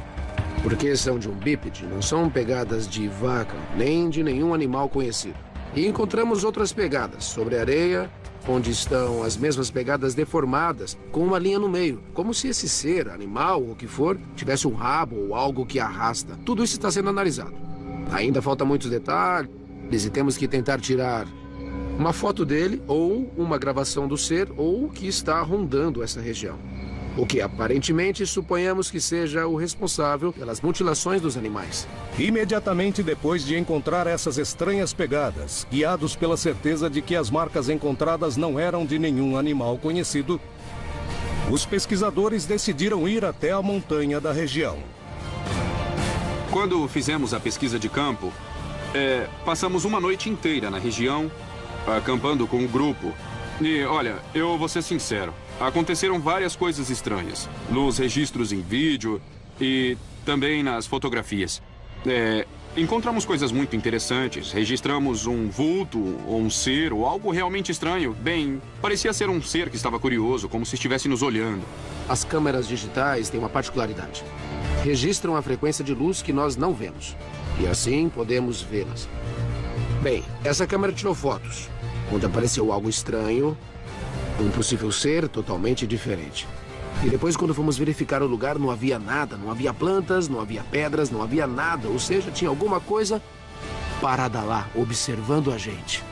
porque são de um bípede, não são pegadas de vaca, nem de nenhum animal conhecido. E encontramos outras pegadas sobre areia, onde estão as mesmas pegadas deformadas, com uma linha no meio, como se esse ser, animal ou o que for, tivesse um rabo ou algo que arrasta. Tudo isso está sendo analisado. Ainda falta muitos detalhes e temos que tentar tirar uma foto dele ou uma gravação do ser ou o que está rondando essa região. O que aparentemente suponhamos que seja o responsável pelas mutilações dos animais. Imediatamente depois de encontrar essas estranhas pegadas, guiados pela certeza de que as marcas encontradas não eram de nenhum animal conhecido, os pesquisadores decidiram ir até a montanha da região. Quando fizemos a pesquisa de campo, passamos uma noite inteira na região, acampando com o grupo. E, olha, eu vou ser sincero, aconteceram várias coisas estranhas. Nos registros em vídeo e também nas fotografias. Encontramos coisas muito interessantes. Registramos um vulto, ou um ser, ou algo realmente estranho. Bem, parecia ser um ser que estava curioso, como se estivesse nos olhando. As câmeras digitais têm uma particularidade. Registram a frequência de luz que nós não vemos. E assim podemos vê-las. Bem, essa câmera tirou fotos, onde apareceu algo estranho, um possível ser totalmente diferente. E depois, quando fomos verificar o lugar, não havia nada, não havia plantas, não havia pedras, não havia nada. Ou seja, tinha alguma coisa parada lá, observando a gente.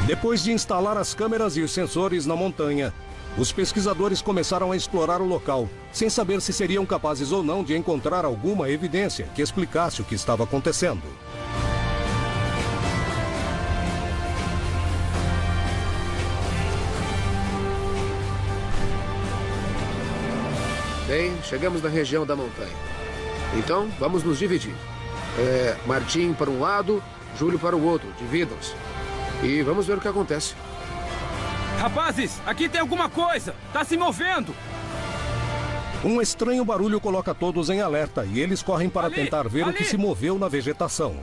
Depois de instalar as câmeras e os sensores na montanha, os pesquisadores começaram a explorar o local, sem saber se seriam capazes ou não de encontrar alguma evidência que explicasse o que estava acontecendo. Bem, chegamos na região da montanha. Então, vamos nos dividir. Martim para um lado, Júlio para o outro. Dividam-se. E vamos ver o que acontece. Rapazes, aqui tem alguma coisa! Tá se movendo! Um estranho barulho coloca todos em alerta e eles correm para tentar ver o que se moveu na vegetação.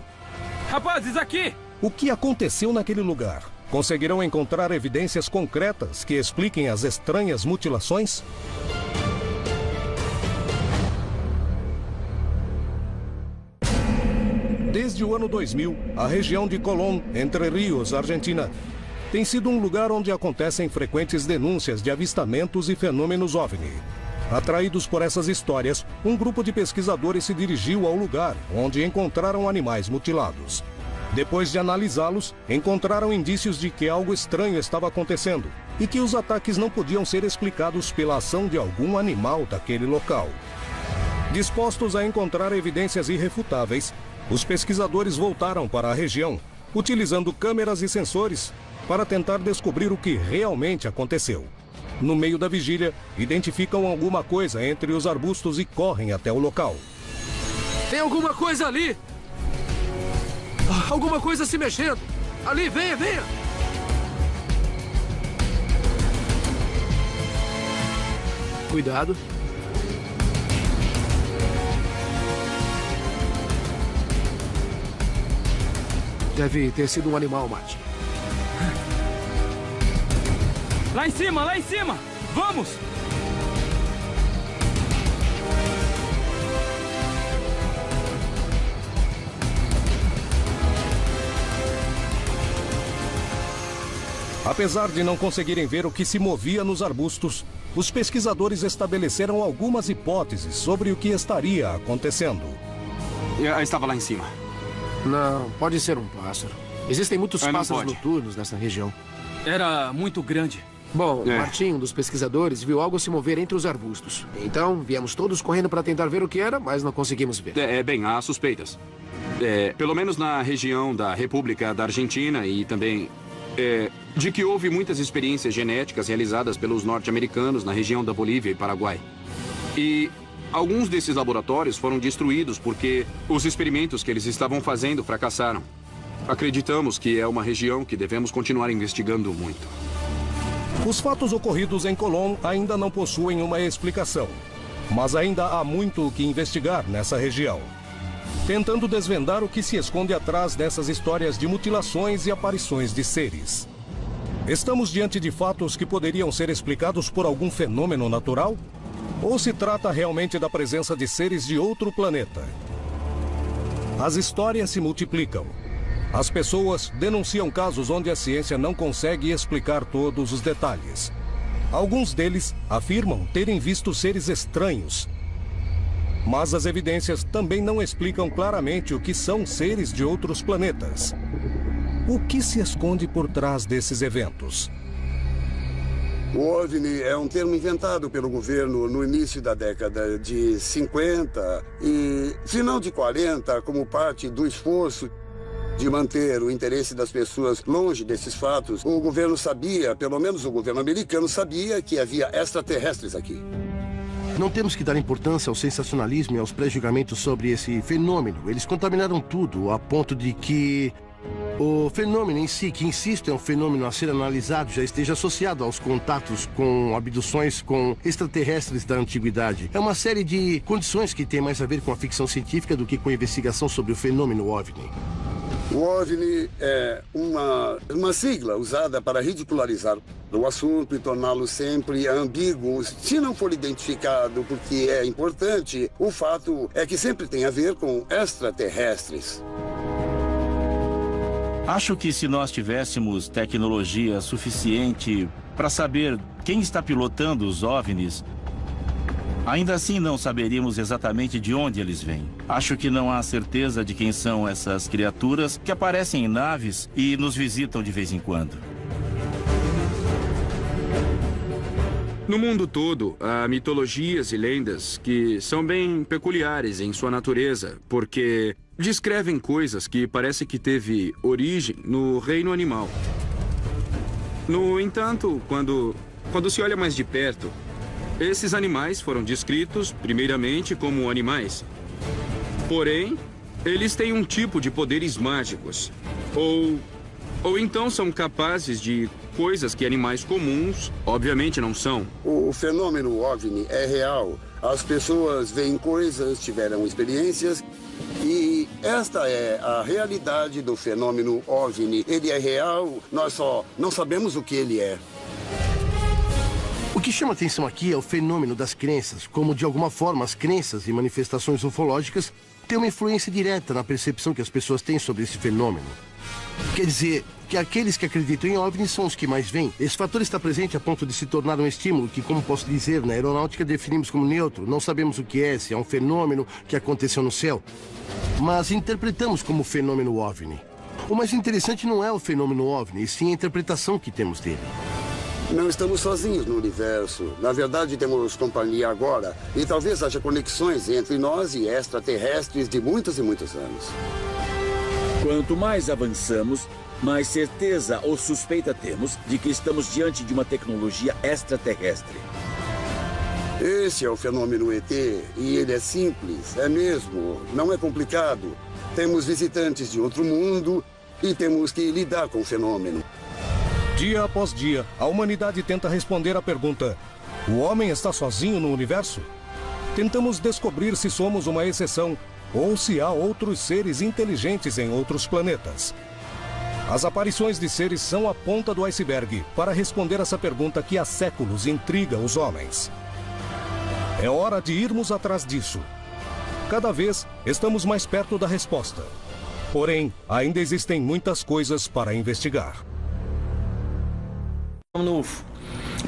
Rapazes, aqui! O que aconteceu naquele lugar? Conseguirão encontrar evidências concretas que expliquem as estranhas mutilações? Desde o ano 2000, a região de Colón, Entre Ríos, Argentina, tem sido um lugar onde acontecem frequentes denúncias de avistamentos e fenômenos OVNI. Atraídos por essas histórias, um grupo de pesquisadores se dirigiu ao lugar, onde encontraram animais mutilados. Depois de analisá-los, encontraram indícios de que algo estranho estava acontecendo e que os ataques não podiam ser explicados pela ação de algum animal daquele local. Dispostos a encontrar evidências irrefutáveis, os pesquisadores voltaram para a região, utilizando câmeras e sensores para tentar descobrir o que realmente aconteceu. No meio da vigília, identificam alguma coisa entre os arbustos e correm até o local. Tem alguma coisa ali! Alguma coisa se mexendo! Ali, venha, venha! Cuidado. Deve ter sido um animal, Martin. Lá em cima, lá em cima! Vamos! Apesar de não conseguirem ver o que se movia nos arbustos, os pesquisadores estabeleceram algumas hipóteses sobre o que estaria acontecendo. Estava lá em cima. Não, pode ser um pássaro. Existem muitos pássaros noturnos nessa região. Era muito grande. Bom, Martim, um dos pesquisadores, viu algo se mover entre os arbustos. Então, viemos todos correndo para tentar ver o que era, mas não conseguimos ver. Bem, há suspeitas. Pelo menos na região da República da Argentina e também de que houve muitas experiências genéticas realizadas pelos norte-americanos na região da Bolívia e Paraguai. E alguns desses laboratórios foram destruídos porque os experimentos que eles estavam fazendo fracassaram. Acreditamos que é uma região que devemos continuar investigando muito. Os fatos ocorridos em Colón ainda não possuem uma explicação, mas ainda há muito o que investigar nessa região. Tentando desvendar o que se esconde atrás dessas histórias de mutilações e aparições de seres. Estamos diante de fatos que poderiam ser explicados por algum fenômeno natural? Ou se trata realmente da presença de seres de outro planeta? As histórias se multiplicam. As pessoas denunciam casos onde a ciência não consegue explicar todos os detalhes. Alguns deles afirmam terem visto seres estranhos. Mas as evidências também não explicam claramente o que são seres de outros planetas. O que se esconde por trás desses eventos? O OVNI é um termo inventado pelo governo no início da década de 50 e final de 40 como parte do esforço de manter o interesse das pessoas longe desses fatos, o governo sabia, pelo menos o governo americano sabia, que havia extraterrestres aqui. Não temos que dar importância ao sensacionalismo e aos pré-julgamentos sobre esse fenômeno. Eles contaminaram tudo, a ponto de que o fenômeno em si, que insisto, é um fenômeno a ser analisado, já esteja associado aos contatos com abduções com extraterrestres da antiguidade. É uma série de condições que tem mais a ver com a ficção científica do que com a investigação sobre o fenômeno OVNI. O OVNI é uma sigla usada para ridicularizar o assunto e torná-lo sempre ambíguo, se não for identificado, porque é importante. O fato é que sempre tem a ver com extraterrestres. Acho que se nós tivéssemos tecnologia suficiente para saber quem está pilotando os OVNIs, ainda assim não saberíamos exatamente de onde eles vêm. Acho que não há certeza de quem são essas criaturas que aparecem em naves e nos visitam de vez em quando. No mundo todo, há mitologias e lendas que são bem peculiares em sua natureza, porque descrevem coisas que parece que teve origem no reino animal. No entanto, quando se olha mais de perto, esses animais foram descritos primeiramente como animais. Porém, eles têm um tipo de poderes mágicos. Ou então são capazes de coisas que animais comuns, obviamente, não são. O fenômeno OVNI é real. As pessoas veem coisas, tiveram experiências, e esta é a realidade do fenômeno OVNI. Ele é real, nós só não sabemos o que ele é. O que chama atenção aqui é o fenômeno das crenças, como de alguma forma as crenças e manifestações ufológicas têm uma influência direta na percepção que as pessoas têm sobre esse fenômeno. Quer dizer, que aqueles que acreditam em OVNIs são os que mais veem. Esse fator está presente a ponto de se tornar um estímulo que, como posso dizer, na aeronáutica definimos como neutro. Não sabemos o que é, se é um fenômeno que aconteceu no céu, mas interpretamos como fenômeno OVNI. O mais interessante não é o fenômeno OVNI, e sim a interpretação que temos dele. Não estamos sozinhos no universo. Na verdade, temos companhia agora, e talvez haja conexões entre nós e extraterrestres de muitos e muitos anos. Quanto mais avançamos, mais certeza ou suspeita temos de que estamos diante de uma tecnologia extraterrestre. Esse é o fenômeno ET, e ele é simples, é mesmo, não é complicado. Temos visitantes de outro mundo e temos que lidar com o fenômeno. Dia após dia, a humanidade tenta responder à pergunta: o homem está sozinho no universo? Tentamos descobrir se somos uma exceção ou se há outros seres inteligentes em outros planetas. As aparições de seres são a ponta do iceberg para responder essa pergunta que há séculos intriga os homens. É hora de irmos atrás disso. Cada vez estamos mais perto da resposta. Porém, ainda existem muitas coisas para investigar.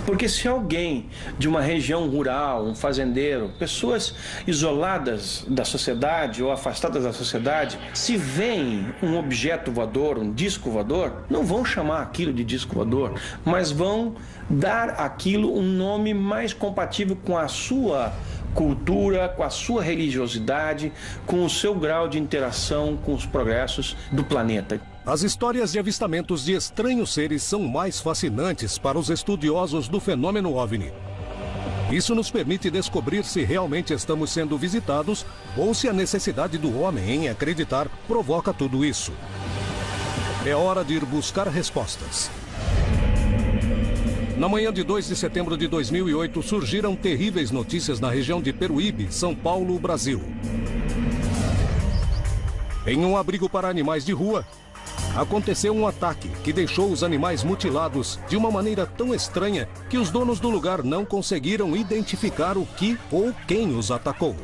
Porque se alguém de uma região rural, um fazendeiro, pessoas isoladas da sociedade ou afastadas da sociedade, se veem um objeto voador, um disco voador, não vão chamar aquilo de disco voador, mas vão dar aquilo um nome mais compatível com a sua cultura, com a sua religiosidade, com o seu grau de interação com os progressos do planeta. As histórias de avistamentos de estranhos seres são mais fascinantes para os estudiosos do fenômeno OVNI. Isso nos permite descobrir se realmente estamos sendo visitados ou se a necessidade do homem em acreditar provoca tudo isso. É hora de ir buscar respostas. Na manhã de 2 de setembro de 2008, surgiram terríveis notícias na região de Peruíbe, São Paulo, Brasil. Em um abrigo para animais de rua, aconteceu um ataque que deixou os animais mutilados de uma maneira tão estranha que os donos do lugar não conseguiram identificar o que ou quem os atacou.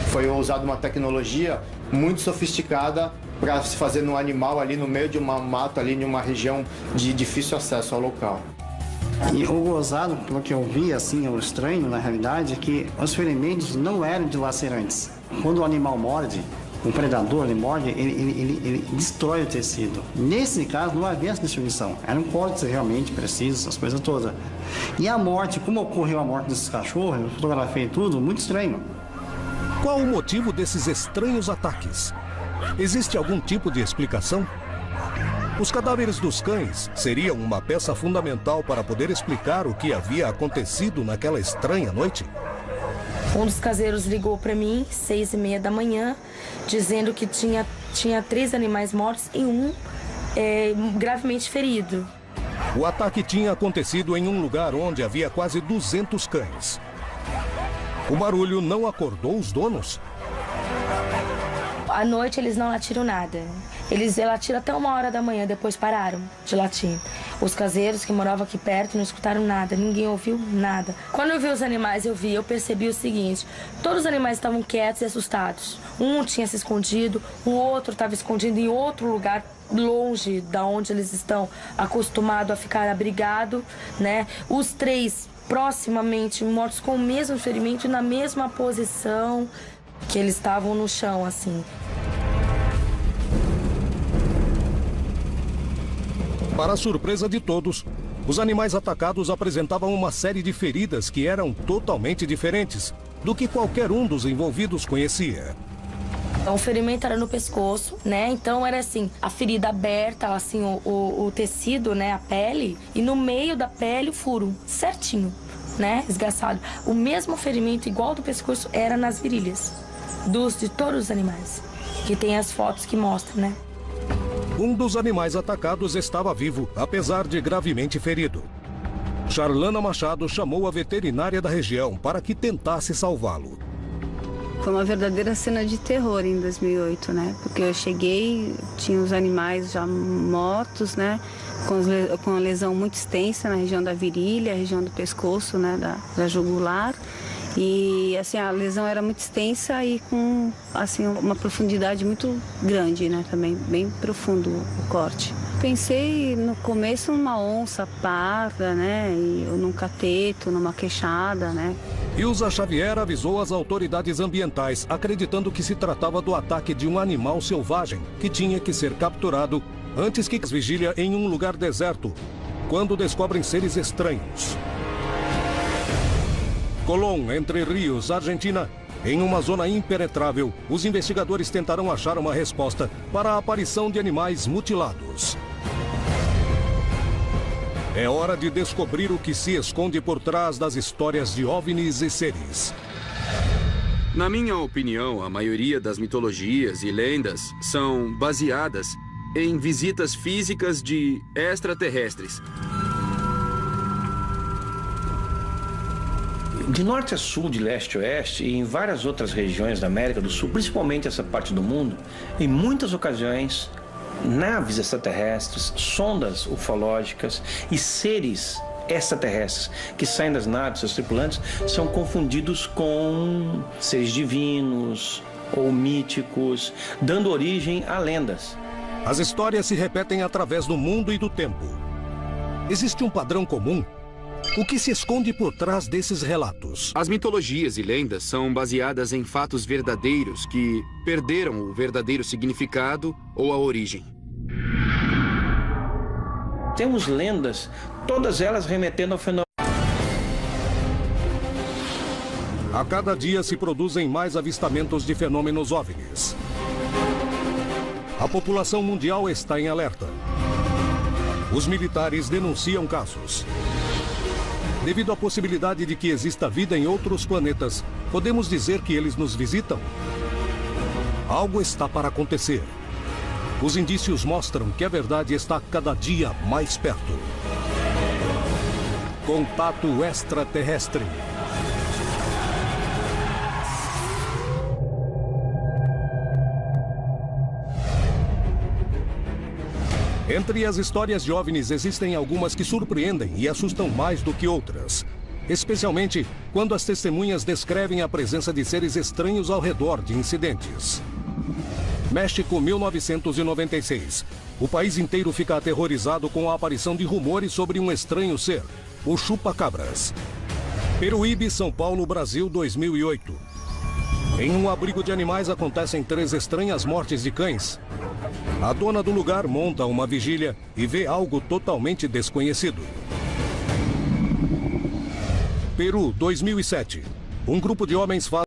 Foi usada uma tecnologia muito sofisticada para se fazer no animal ali no meio de uma mata, ali em uma região de difícil acesso ao local. E o gozado, pelo que eu vi, assim, o estranho, na realidade, é que os ferimentos não eram dilacerantes. Quando o animal morde, o predador, ele morde, ele destrói o tecido. Nesse caso, não havia essa destruição. Eram cortes realmente precisos, as coisas todas. E a morte, como ocorreu a morte desses cachorros, eu fotografei tudo, muito estranho. Qual o motivo desses estranhos ataques? Existe algum tipo de explicação? Os cadáveres dos cães seriam uma peça fundamental para poder explicar o que havia acontecido naquela estranha noite? Um dos caseiros ligou para mim, 6h30 da manhã, dizendo que tinha 3 animais mortos e um gravemente ferido. O ataque tinha acontecido em um lugar onde havia quase 200 cães. O barulho não acordou os donos? À noite eles não latiram nada. Eles latiram até 1h da manhã, depois pararam de latir. Os caseiros que moravam aqui perto não escutaram nada, ninguém ouviu nada. Quando eu vi os animais, eu percebi o seguinte: todos os animais estavam quietos e assustados. Um tinha se escondido, o outro estava escondido em outro lugar, longe da onde eles estão acostumados a ficar abrigados, né? Os 3 proximamente mortos com o mesmo ferimento, na mesma posição que eles estavam no chão, assim. Para a surpresa de todos, os animais atacados apresentavam uma série de feridas que eram totalmente diferentes do que qualquer um dos envolvidos conhecia. O ferimento era no pescoço, né? Então era assim, a ferida aberta, assim, o tecido, né? A pele, e no meio da pele o furo, certinho, né? Esgaçado. O mesmo ferimento, igual do pescoço, era nas virilhas de todos os animais, que tem as fotos que mostram, né? Um dos animais atacados estava vivo, apesar de gravemente ferido. Charlana Machado chamou a veterinária da região para que tentasse salvá-lo. Foi uma verdadeira cena de terror em 2008, né? Porque eu cheguei, tinha os animais já mortos, né? Com a lesão muito extensa na região da virilha, região do pescoço, né? Da jugular. E assim, a lesão era muito extensa e com assim, uma profundidade muito grande, né? Também bem profundo o corte. Pensei no começo numa onça parda, né? Ou num cateto, numa queixada, né? Ilza Xavier avisou as autoridades ambientais, acreditando que se tratava do ataque de um animal selvagem que tinha que ser capturado antes que vigília em um lugar deserto, quando descobrem seres estranhos. Colón, Entre Rios, Argentina. Em uma zona impenetrável, os investigadores tentarão achar uma resposta para a aparição de animais mutilados. É hora de descobrir o que se esconde por trás das histórias de OVNIs e seres. Na minha opinião, a maioria das mitologias e lendas são baseadas em visitas físicas de extraterrestres. De norte a sul, de leste a oeste e em várias outras regiões da América do Sul, principalmente essa parte do mundo, em muitas ocasiões, naves extraterrestres, sondas ufológicas e seres extraterrestres que saem das naves, seus tripulantes, são confundidos com seres divinos ou míticos, dando origem a lendas. As histórias se repetem através do mundo e do tempo. Existe um padrão comum? O que se esconde por trás desses relatos? As mitologias e lendas são baseadas em fatos verdadeiros que perderam o verdadeiro significado ou a origem. Temos lendas, todas elas remetendo ao fenômeno. A cada dia se produzem mais avistamentos de fenômenos OVNIs. A população mundial está em alerta. Os militares denunciam casos. Devido à possibilidade de que exista vida em outros planetas, podemos dizer que eles nos visitam? Algo está para acontecer. Os indícios mostram que a verdade está cada dia mais perto. Contato extraterrestre. Entre as histórias de OVNIs existem algumas que surpreendem e assustam mais do que outras. Especialmente quando as testemunhas descrevem a presença de seres estranhos ao redor de incidentes. México, 1996. O país inteiro fica aterrorizado com a aparição de rumores sobre um estranho ser, o chupa-cabras. Peruíbe, São Paulo, Brasil, 2008. Em um abrigo de animais acontecem 3 estranhas mortes de cães. A dona do lugar monta uma vigília e vê algo totalmente desconhecido. Peru, 2007. Um grupo de homens faz